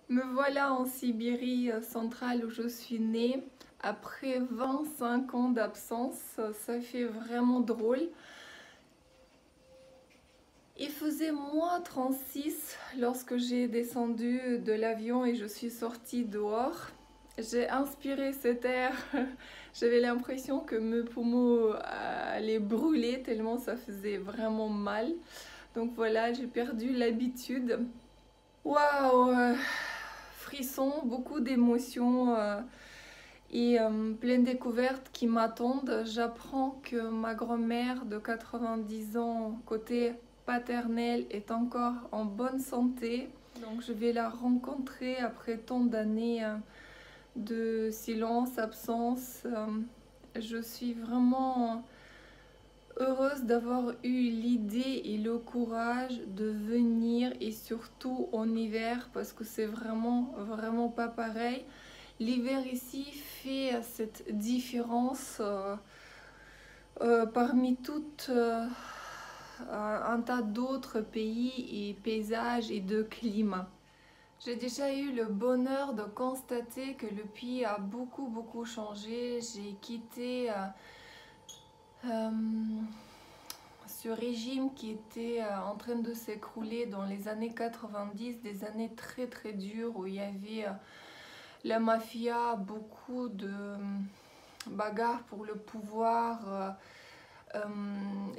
Me voilà en Sibérie centrale où je suis née. Après 25 ans d'absence, ça fait vraiment drôle. Il faisait -36 lorsque j'ai descendu de l'avion et je suis sortie dehors. J'ai inspiré cet air. J'avais l'impression que mes poumons allaient brûler tellement ça faisait vraiment mal. Donc voilà, j'ai perdu l'habitude. Waouh! Frissons, beaucoup d'émotions et pleine découvertes qui m'attendent. J'apprends que ma grand-mère de 90 ans, côté paternel, est encore en bonne santé. Donc je vais la rencontrer après tant d'années de silence, absence. Je suis vraiment heureuse d'avoir eu l'idée et le courage de venir, et surtout en hiver parce que c'est vraiment pas pareil. L'hiver ici fait cette différence parmi toutes un tas d'autres pays et paysages et de climats. J'ai déjà eu le bonheur de constater que le pays a beaucoup changé. J'ai quitté euh, ce régime qui était en train de s'écrouler dans les années 90, des années très dures où il y avait la mafia, beaucoup de bagarres pour le pouvoir,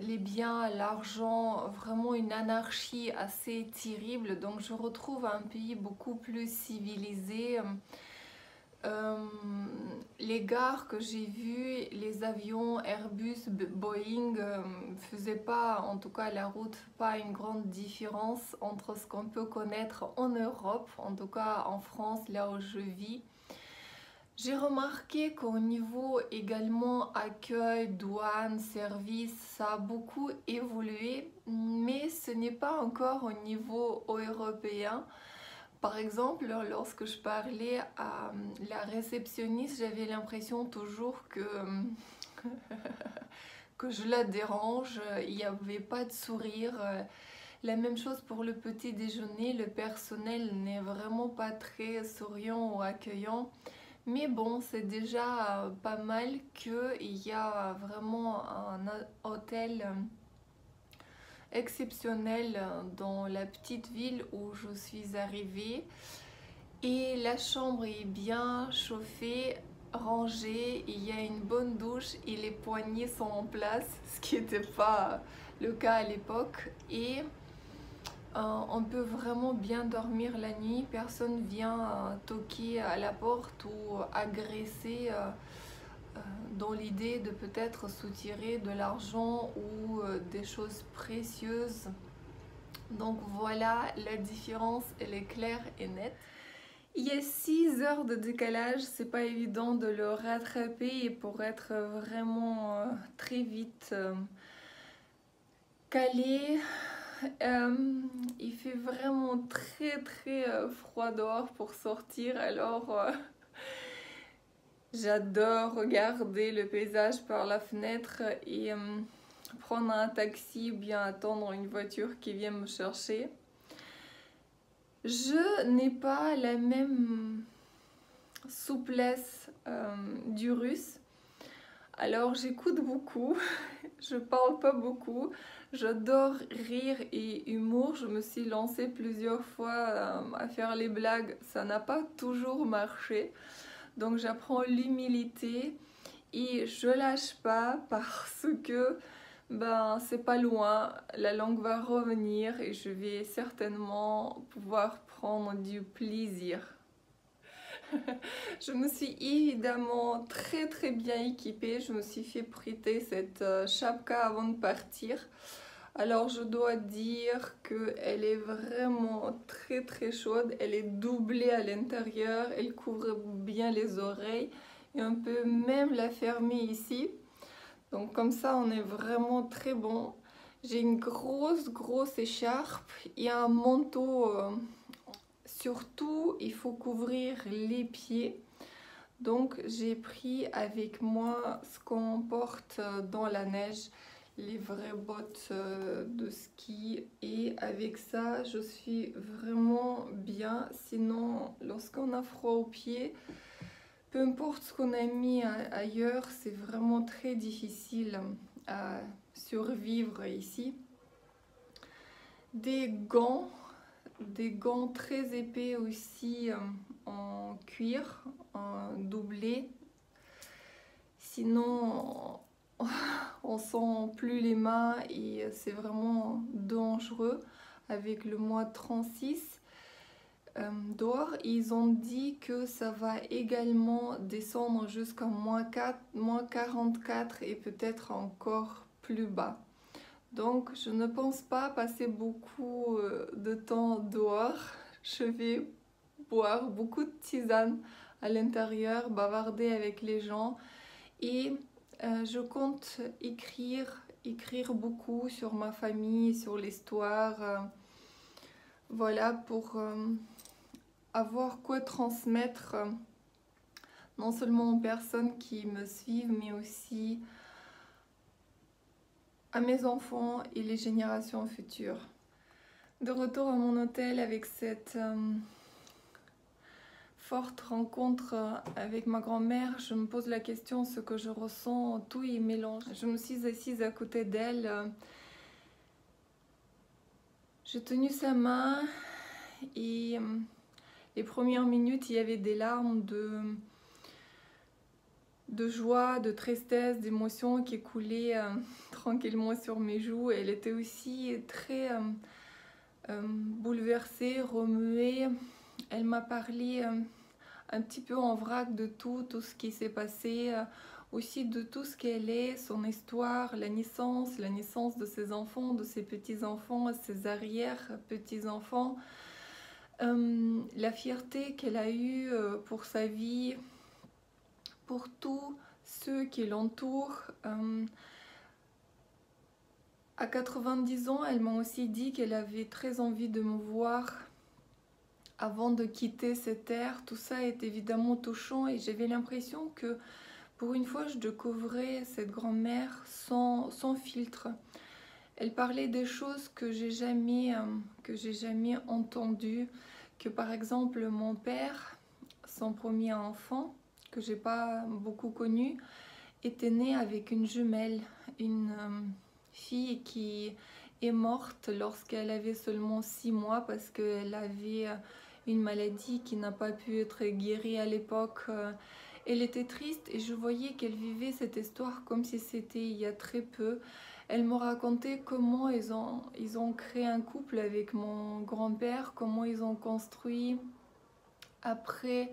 les biens, l'argent, vraiment une anarchie assez terrible. Donc je retrouve un pays beaucoup plus civilisé. Euh, les gares que j'ai vues, les avions Airbus, Boeing faisaient pas, en tout cas la route, pas une grande différence entre ce qu'on peut connaître en Europe, en tout cas en France, là où je vis. J'ai remarqué qu'au niveau également accueil, douane, service, ça a beaucoup évolué, mais ce n'est pas encore au niveau européen. Par exemple, lorsque je parlais à la réceptionniste, j'avais l'impression toujours que je la dérange, il n'y avait pas de sourire. La même chose pour le petit déjeuner, le personnel n'est vraiment pas très souriant ou accueillant. Mais bon, c'est déjà pas mal qu'il y a vraiment un hôtel exceptionnel dans la petite ville où je suis arrivée. Et la chambre est bien chauffée, rangée, il y a une bonne douche et les poignées sont en place, ce qui n'était pas le cas à l'époque. Et on peut vraiment bien dormir la nuit, personne vient toquer à la porte ou agresser dans l'idée de peut-être soutirer de l'argent ou des choses précieuses. Donc voilà, la différence elle est claire et nette. Il y a 6 heures de décalage, c'est pas évident de le rattraper, et pour être vraiment très vite calé, il fait vraiment très froid dehors pour sortir. Alors j'adore regarder le paysage par la fenêtre et prendre un taxi ou bien attendre une voiture qui vient me chercher. Je n'ai pas la même souplesse du russe. Alors j'écoute beaucoup, je parle pas beaucoup, j'adore rire et humour. Je me suis lancée plusieurs fois à faire les blagues, ça n'a pas toujours marché. Donc j'apprends l'humilité et je lâche pas parce que ben c'est pas loin, la langue va revenir et je vais certainement pouvoir prendre du plaisir. Je me suis évidemment très bien équipée. Je me suis fait prêter cette chapka avant de partir. Alors je dois dire qu'elle est vraiment très chaude. Elle est doublée à l'intérieur. Elle couvre bien les oreilles. Et on peut même la fermer ici. Donc comme ça on est vraiment très bon. J'ai une grosse écharpe et un manteau. Surtout il faut couvrir les pieds. Donc j'ai pris avec moi ce qu'on porte dans la neige, les vraies bottes de ski, et avec ça je suis vraiment bien. Sinon, lorsqu'on a froid aux pieds, peu importe ce qu'on a mis ailleurs, c'est vraiment très difficile à survivre ici. Des gants très épais aussi, en cuir, en doublé. Sinon, on sent plus les mains et c'est vraiment dangereux avec le mois 36 dehors. Ils ont dit que ça va également descendre jusqu'à moins 44 et peut-être encore plus bas. Donc je ne pense pas passer beaucoup de temps dehors. Je vais boire beaucoup de tisane à l'intérieur, bavarder avec les gens, et je compte écrire beaucoup sur ma famille, sur l'histoire, voilà, pour avoir quoi transmettre, non seulement aux personnes qui me suivent, mais aussi à mes enfants et les générations futures. De retour à mon hôtel avec cette forte rencontre avec ma grand-mère, je me pose la question, ce que je ressens, tout est mélangé. Je me suis assise à côté d'elle, j'ai tenu sa main et les premières minutes, il y avait des larmes de joie, de tristesse, d'émotion qui coulaient tranquillement sur mes joues. Elle était aussi très bouleversée, remuée. Elle m'a parlé un petit peu en vrac de tout ce qui s'est passé, aussi de tout ce qu'elle est, son histoire, la naissance de ses enfants, de ses petits-enfants, ses arrière-petits-enfants, la fierté qu'elle a eue pour sa vie, pour tous ceux qui l'entourent. À 90 ans, elle m'a aussi dit qu'elle avait très envie de me voir avant de quitter cette terre. Tout ça est évidemment touchant et j'avais l'impression que pour une fois je découvrais cette grand-mère sans filtre. Elle parlait des choses que j'ai jamais entendues, que par exemple mon père, son premier enfant, que j'ai pas beaucoup connu, était né avec une jumelle, une fille qui est morte lorsqu'elle avait seulement 6 mois parce qu'elle avait une maladie qui n'a pas pu être guérie à l'époque. Elle était triste et je voyais qu'elle vivait cette histoire comme si c'était il y a très peu. Elle me racontait comment ils ont créé un couple avec mon grand-père, comment ils ont construit après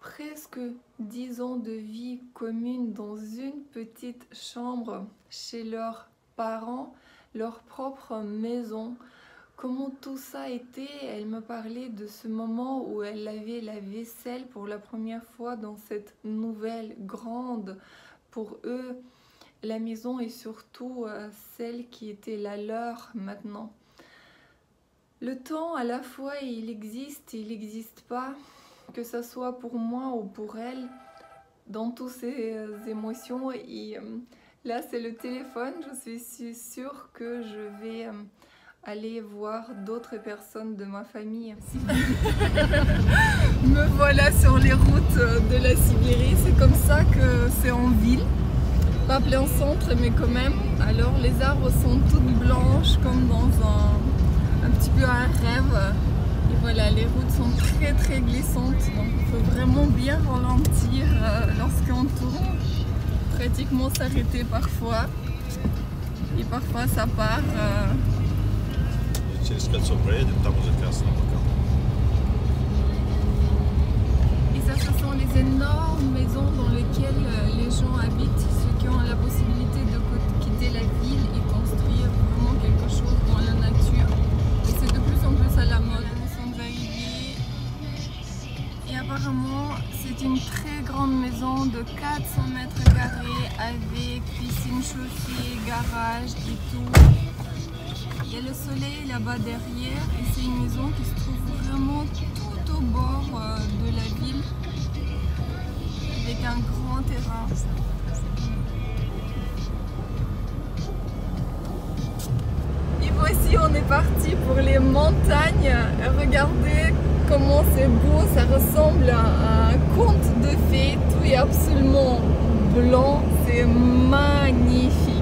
presque 10 ans de vie commune dans une petite chambre chez leurs parents, leur propre maison. Comment tout ça était. Elle me parlait de ce moment où elle lavait la vaisselle pour la première fois dans cette nouvelle grande, pour eux, la maison, et surtout celle qui était la leur maintenant. Le temps, à la fois, il existe et il n'existe pas, que ce soit pour moi ou pour elle, dans toutes ces émotions. Et là, c'est le téléphone. Je suis sûre que je vais aller voir d'autres personnes de ma famille. Me voilà sur les routes de la Sibérie. C'est comme ça que c'est en ville. Pas plein centre, mais quand même. Alors, les arbres sont toutes blanches, comme dans un petit peu un rêve. Et voilà, les routes sont très très glissantes, donc il faut vraiment bien ralentir lorsqu'on tourne, pratiquement s'arrêter parfois, et parfois ça part. Et ça, ce sont les énormes maisons dans lesquelles les gens habitent, ceux qui ont la possibilité de quitter la ville et construire vraiment quelque chose dans la nature. Et c'est de plus en plus à la mode. Et apparemment, c'est une très grande maison de 400 mètres carrés avec piscine chauffée, garage et tout. Il y a le soleil là-bas derrière et c'est une maison qui se trouve vraiment tout au bord de la ville avec un grand terrain. montagne. Regardez comment c'est beau, ça ressemble à un conte de fées. Tout est absolument blanc, c'est magnifique.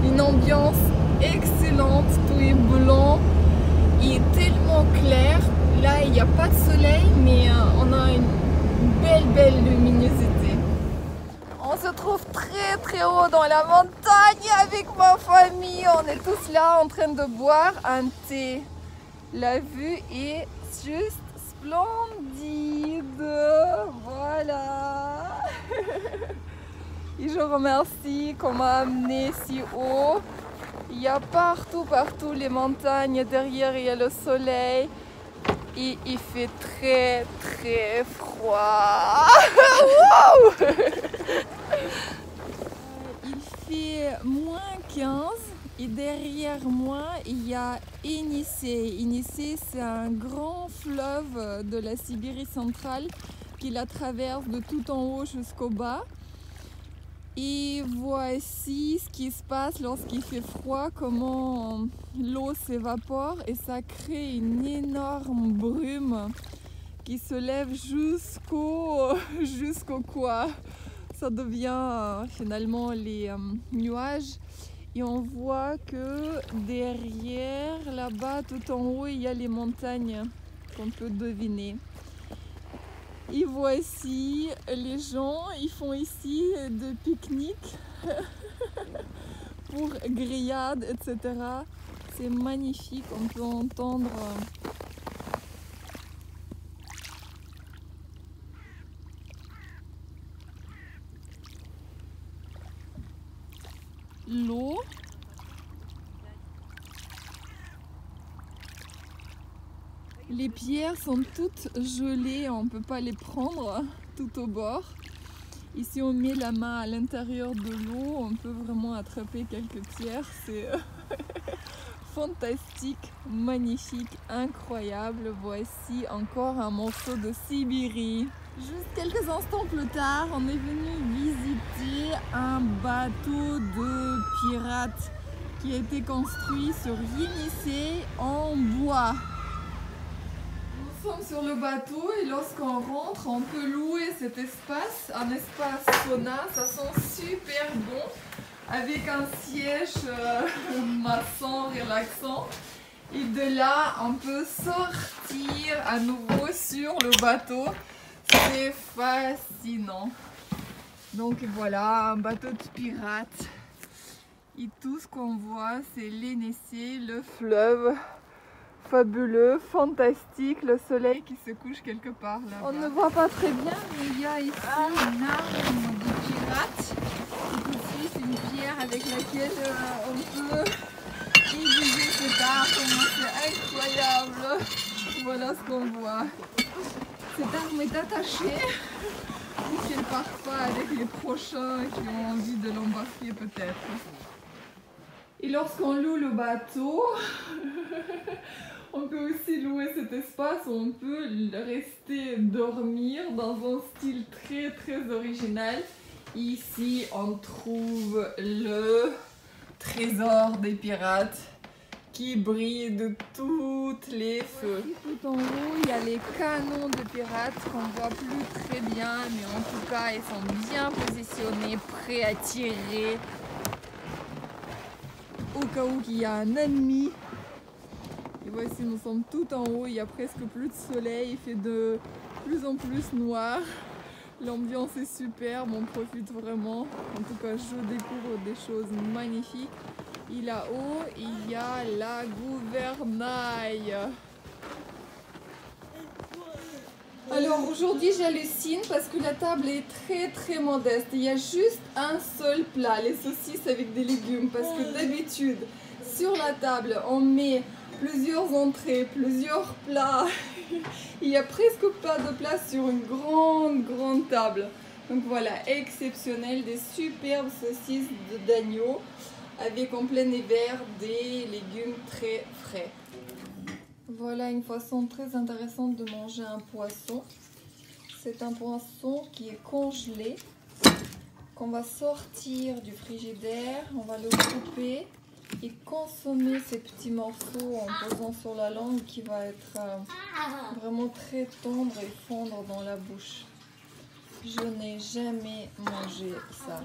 Une ambiance excellente, tout est blanc. Il est tellement clair. Là, il n'y a pas de soleil, mais on a une belle luminosité. On se trouve très haut dans la montagne avec ma famille. On est tous là en train de boire un thé. La vue est juste splendide. Voilà. Et je remercie qu'on m'a amené si haut. Il y a partout les montagnes. Derrière, il y a le soleil. Et il fait très froid. Wow. Il fait -15 et derrière moi il y a Yenisei. Yenisei, c'est un grand fleuve de la Sibérie centrale qui la traverse de tout en haut jusqu'au bas. Et voici ce qui se passe lorsqu'il fait froid, comment l'eau s'évapore et ça crée une énorme brume qui se lève jusqu'au quoi. Ça devient finalement les nuages et on voit que derrière, là-bas, tout en haut, il y a les montagnes qu'on peut deviner. Et voici les gens, ils font ici des pique-niques pour grillades, etc. C'est magnifique, on peut entendre l'eau. Les pierres sont toutes gelées, on ne peut pas les prendre tout au bord. Ici on met la main à l'intérieur de l'eau, on peut vraiment attraper quelques pierres. C'est fantastique, magnifique, incroyable. Voici encore un morceau de Sibérie. Juste quelques instants plus tard, on est venu visiter un bateau de pirates qui a été construit sur Yenisei en bois. Nous sommes sur le bateau et lorsqu'on rentre, on peut louer cet espace, un espace sauna, ça sent super bon, avec un siège massant, relaxant. Et de là, on peut sortir à nouveau sur le bateau. C'est fascinant. Donc voilà, un bateau de pirates. Et tout ce qu'on voit, c'est l'Yenisei, le fleuve. Fabuleux, fantastique, le soleil qui se couche quelque part là-bas. On ne voit pas très bien, mais il y a ici une arme de pirate. Donc ici, c'est une pierre avec laquelle on peut aiguiser cette arme. C'est incroyable. Voilà ce qu'on voit. Cette arme est attachée pour qu'elle ne parte pas avec les prochains qui ont envie de l'embarquer peut-être. Et lorsqu'on loue le bateau, on peut aussi louer cet espace où on peut rester dormir dans un style très original. Ici, on trouve le trésor des pirates qui brille de toutes les feux. Tout en haut, il y a les canons de pirates qu'on voit plus très bien, mais en tout cas, ils sont bien positionnés, prêts à tirer au cas où il y a un ennemi. Et voici, nous sommes tout en haut, il y a presque plus de soleil, il fait de plus en plus noir. L'ambiance est superbe, on profite vraiment. En tout cas, je découvre des choses magnifiques. Et là-haut, il y a la gouvernail. Alors aujourd'hui, j'hallucine parce que la table est très modeste. Il y a juste un seul plat, les saucisses avec des légumes. Parce que d'habitude, sur la table, on met plusieurs entrées, plusieurs plats. Il n'y a presque pas de place sur une grande table. Donc voilà, exceptionnel, des superbes saucisses d'agneau avec en plein hiver des légumes très frais. Voilà une façon très intéressante de manger un poisson. C'est un poisson qui est congelé, qu'on va sortir du frigidaire, on va le couper et consommer ces petits morceaux en posant sur la langue qui va être vraiment très tendre et fondre dans la bouche. Je n'ai jamais mangé ça.